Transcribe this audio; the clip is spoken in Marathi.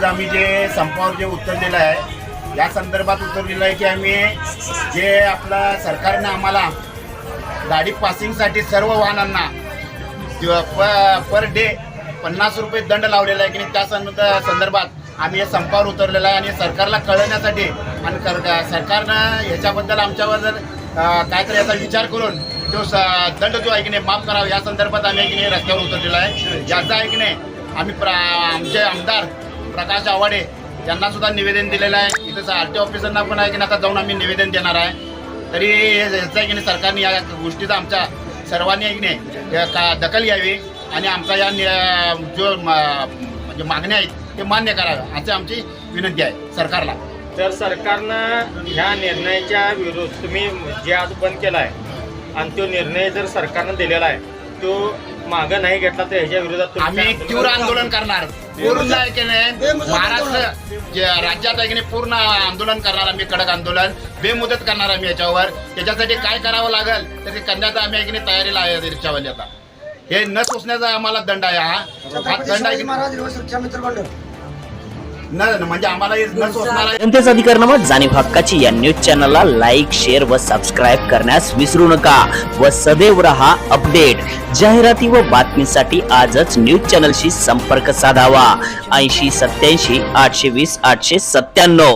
आज आम्ही जे संपावर जे उतरलेलं आहे या संदर्भात उतरलेलं आहे की आम्ही जे आपला सरकारनं आम्हाला गाडी पासिंगसाठी सर्व वाहनांना पर डे 50 रुपये दंड लावलेला आहे की नाही, त्या संदर्भात आम्ही या संपावर उतरलेला आहे आणि सरकारला कळवण्यासाठी आणि सरकारनं याच्याबद्दल आमच्यावर जर काहीतरी याचा विचार करून तो दंड जो आहे की नाही माफ करावा या संदर्भात आम्ही की नाही रस्त्यावर उतरलेला आहे। ज्याचा आहे की नाही आम्ही आमचे आमदार प्रकाश आवाडे यांना सुद्धा निवेदन दिलेलं आहे। इथं RTO ऑफिसरना पण आहे की नाही आता जाऊन आम्ही निवेदन देणार आहे। तरी याचं आहे की नाही सरकारने या गोष्टीचा आमच्या सर्वांनी आहे की नाही दखल घ्यावी आणि आमचा या जो म्हणजे मागण्या आहेत ते मान्य करावे अशी आमची विनंती आहे सरकारला। तर सरकारनं ह्या निर्णयाच्या विरोध तुम्ही जे आज बंद केला आहे आणि तो निर्णय जर सरकारनं दिलेला आहे तो मागं नाही घेतला तर ह्याच्या विरोधात आम्ही तीव्र आंदोलन करणार। पूर्ण आहे की नाही महाराष्ट्र राज्यात आहे की नाही पूर्ण आंदोलन करणार आम्ही, कडक आंदोलन बेमुदत करणार आम्ही याच्यावर। त्याच्यासाठी काय करावं लागेल तर ते करण्याचा आम्ही आहे की नाही तयारीला आहे रिक्षावाले। आता हे न सोसण्याचा आम्हाला दंड आहे, हा दंड आहे म्हणजे आम्हाला न सोसणार। जनतेचा अधिकारनामा जाणीव हक्काची या न्यूज चॅनलला लाईक, शेअर व सबस्क्राईब करण्यास विसरू नका व सदैव रहा अपडेट। जाहिराती व बातमीसाठी आजच न्यूज चॅनलशी संपर्क साधावा 80 87 820 897।